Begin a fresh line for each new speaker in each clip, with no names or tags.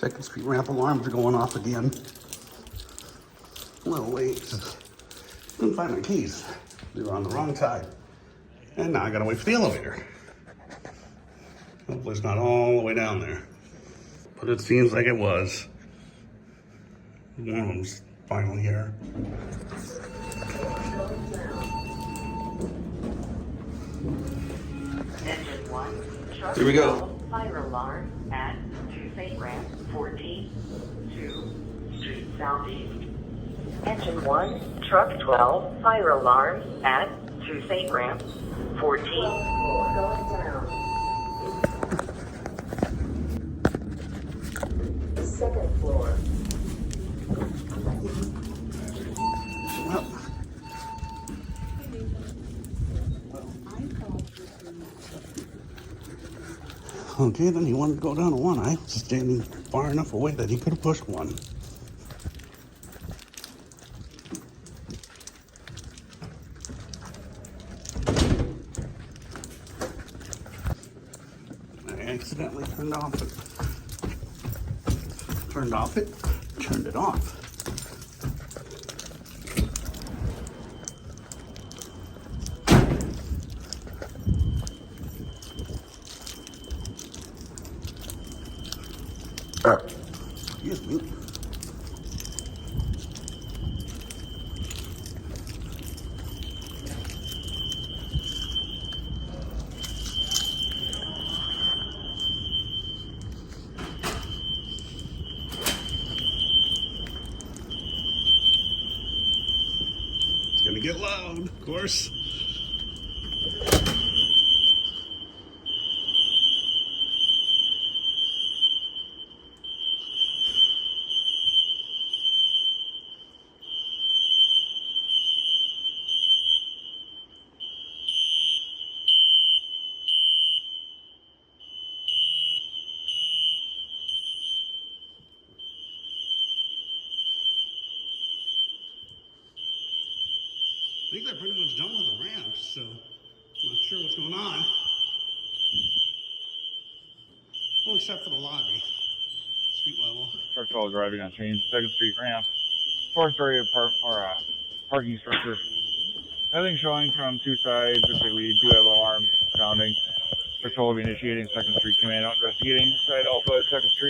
Second Street ramp alarms are going off again. Well, wait. Couldn't find my keys. They were on the wrong side. And now I gotta wait for the elevator. Hopefully it's not all the way down there. But it seems like it was. One of them's finally here.
Engine 1, truck
Here we go.
Fire alarm at 2 St. Ramp 14, 2 Street Southeast. Engine 1, truck 12, fire alarm at 2 St. Ramp 14. Going down. Second floor.
Okay, then he wanted to go down to one. I was standing far enough away that he could have pushed one. I accidentally turned it off. Excuse me. It's gonna get loud, of course. I think they're pretty much done with the ramps, so I'm not sure what's going on. Well, except for the lobby, street level.
Truck 12 driving on Chain, 2nd Street ramp. Four-story parking structure. Nothing showing from two sides. Looks like we do have alarm sounding. Truck 12 will be initiating 2nd Street command out investigating side Alpha at 2nd Street.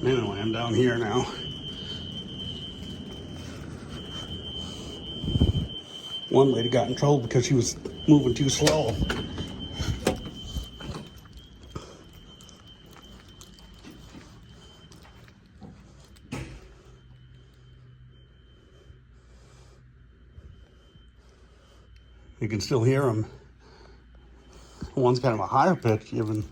Anyway, I'm down here now. One lady got in trouble because she was moving too slow. You can still hear them. One's kind of a higher pitch, even.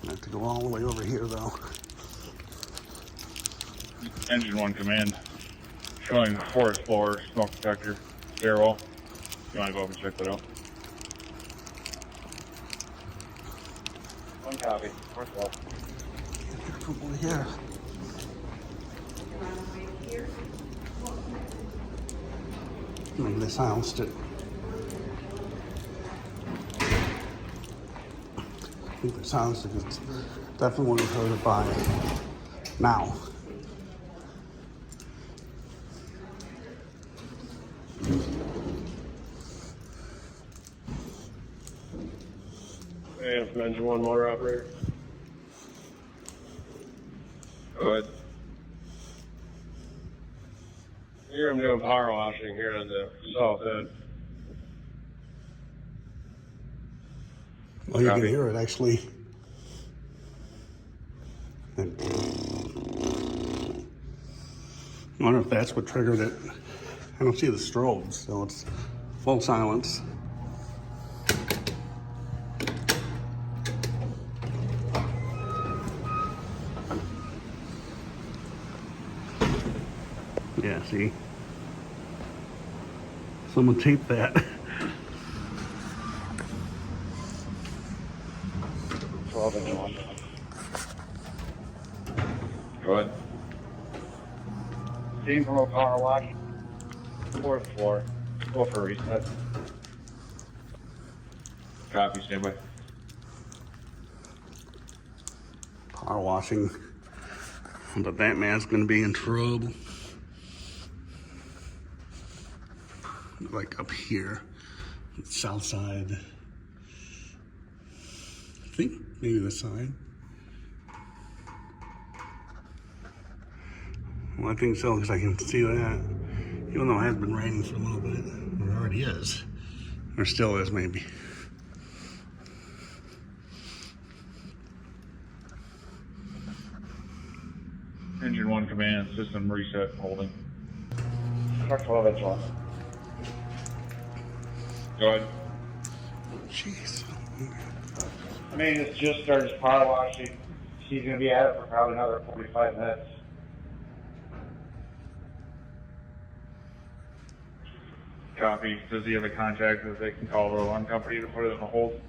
I have to go all the way over here, though.
Engine 1 command. Showing the 4th floor smoke detector stairwell. You want to go over and check that out? One copy. 4th floor.
Over here. Maybe they silenced it. I think they silenced it. It's definitely what we heard it by now.
Hey, from Engine 1 motor operator. Go ahead. Here I'm doing power washing here on the south end.
Well, you can
Copy.
hear it actually. And I wonder if that's what triggered it. I don't see the strobes, so it's full silence. Yeah, see? Someone taped that.
12 engine 1. Go ahead. Steam from a power wash. 4th floor. Go for a reset. Copy, stand by.
Power washing. But that man's gonna be in trouble. Like up here, south side. I think maybe this side. Well, I think so because I can see that. Even though it has been raining for a little bit, or already is, or still is maybe.
Engine 1 command, system reset, holding. Truck 12, engine 1. Go ahead.
Jeez.
I mean, it's just started power washing. She's going to be at it for probably another 45 minutes. Copy. Does he have a contact that they can call the alarm company to put it on hold?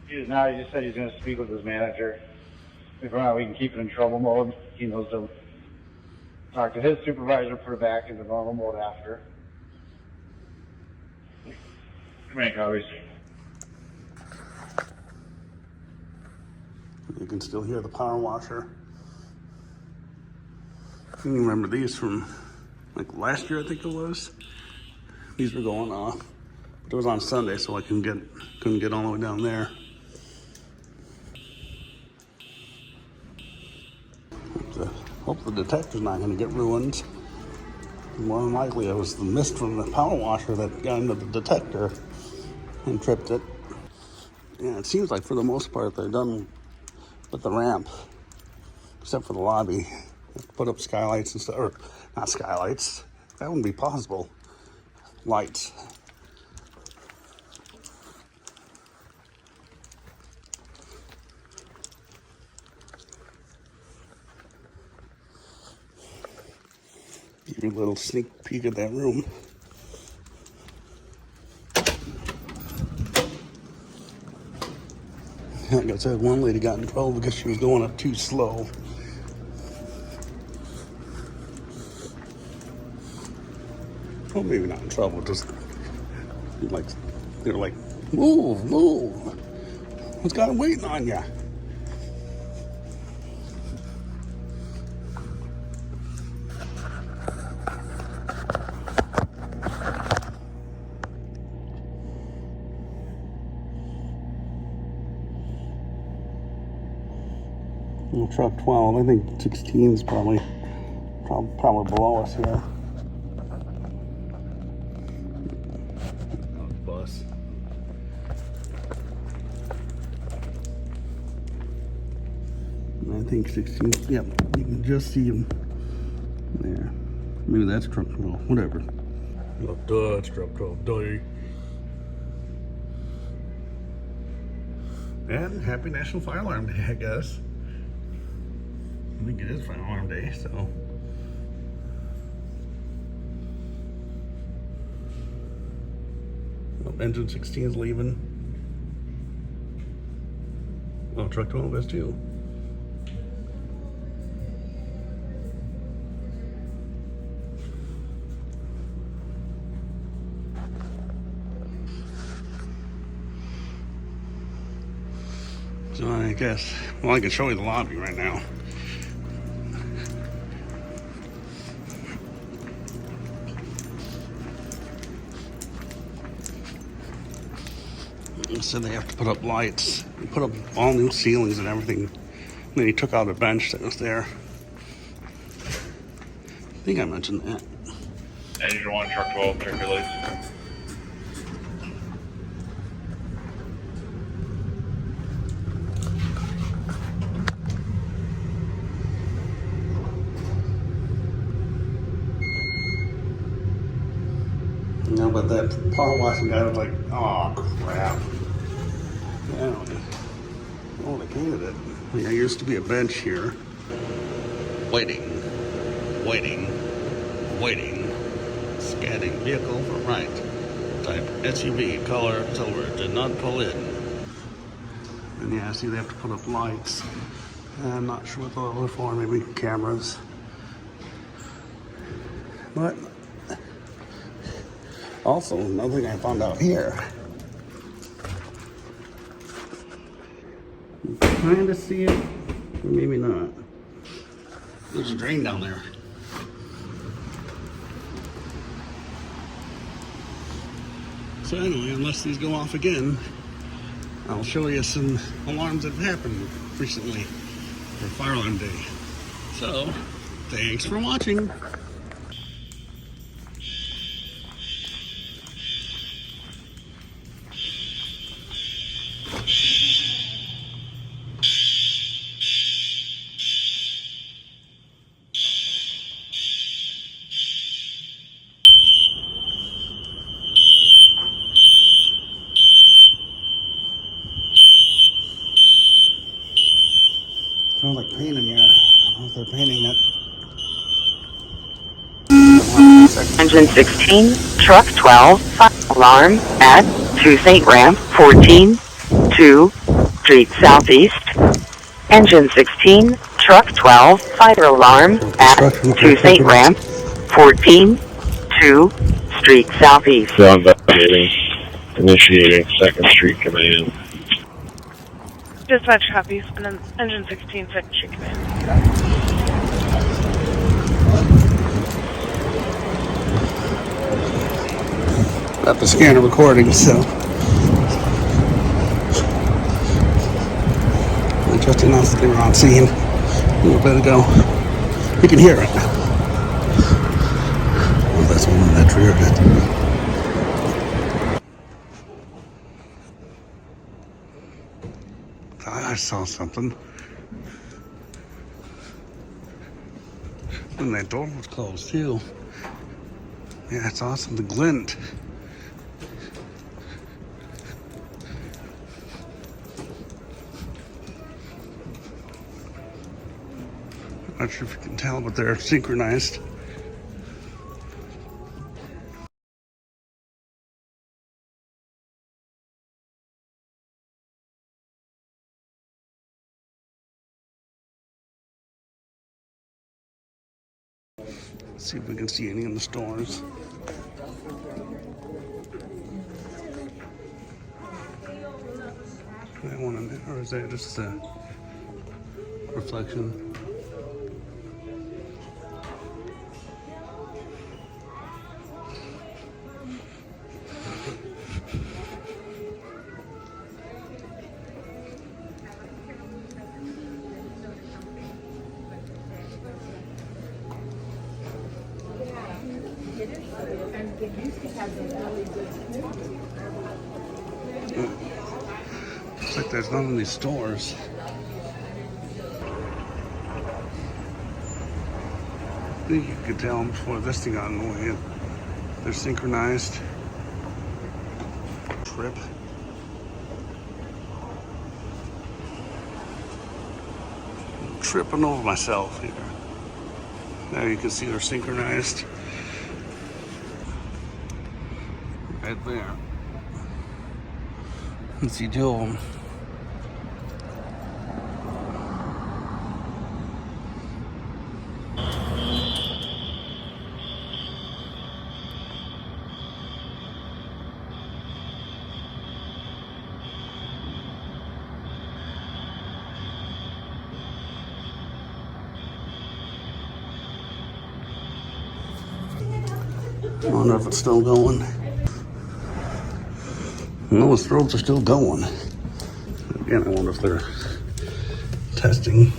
He does not. He just said he's going to speak with his manager. If not, we can keep it in trouble mode. He knows to talk to his supervisor, put it back into normal mode after. Command copies.
You can still hear the power washer. I can remember these from like last year, I think it was. These were going off, but it was on Sunday, so I couldn't get all the way down there. Hope the detector's not going to get ruined. More than likely, it was the mist from the power washer that got into the detector and tripped it. Yeah, it seems like for the most part they're done with the ramp, except for the lobby. Put up skylights and stuff, or not skylights. That wouldn't be possible. Lights. Give you a little sneak peek at that room. Like I said, one lady got in trouble because she was going up too slow. Well, maybe not in trouble, just like they were like, move, move. What's got him waiting on ya? Well, truck 12, I think 16 is probably below us here. Bus. And I think 16, yep, you can just see him there. Maybe that's truck 12, whatever. Oh, duh, it's truck 12, duh. And happy National Fire Alarm Day, I guess. I think it is Fire Alarm Day, so. Oh, engine 16 is leaving. Oh, truck 12 is too. So I guess, well, I can show you the lobby right now. So they have to put up lights, put up all new ceilings and everything. And then he took out a bench that was there. I think I mentioned that.
Engine 1, truck 12, check your lights.
No, but that power washing guy was like, oh crap. Yeah, oh, they painted it. There used to be a bench here. Waiting. Scanning vehicle for right. Type SUV, color silver, did not pull in. And yeah, see, they have to put up lights. I'm not sure what those are for, maybe cameras. But also, another thing I found out here. You can kind of see it, or maybe not. There's a drain down there. So anyway, unless these go off again, I'll show you some alarms that have happened recently for fire alarm day. So, thanks for watching. Smells like paint in here. I don't know if they're painting it.
Engine 16, truck 12, fire alarm at 2 St. Ramp 14, 2 Street Southeast. Engine 16, truck 12, fire alarm at 2 St. Ramp 14, 2 Street Southeast.
So investigating, initiating 2nd Street Command.
Dispatch copies, and then engine 16, 2nd Street Command.
Got the scanner recording, so. Just enough that they were on scene. A little bit ago. You can hear it. Well, that's one that triggered it. I saw something. And that door was closed too. Yeah, it's awesome. The glint. Not sure if you can tell, but they're synchronized. Let's see if we can see any in the stores. That one in there, or is that just a reflection? Looks like there's none in these stores. I think you could tell them before this thing got in the way. They're synchronized. Trip. I'm tripping over myself here. There you can see they're synchronized. Right there. Let's see two of them. I wonder if it's still going. No, the strobes are still going. Again, I wonder if they're testing.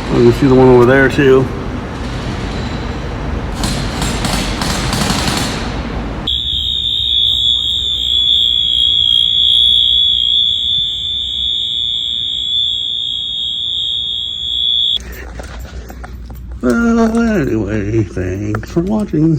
Oh, you can see the one over there too. Well, anyway, thanks for watching.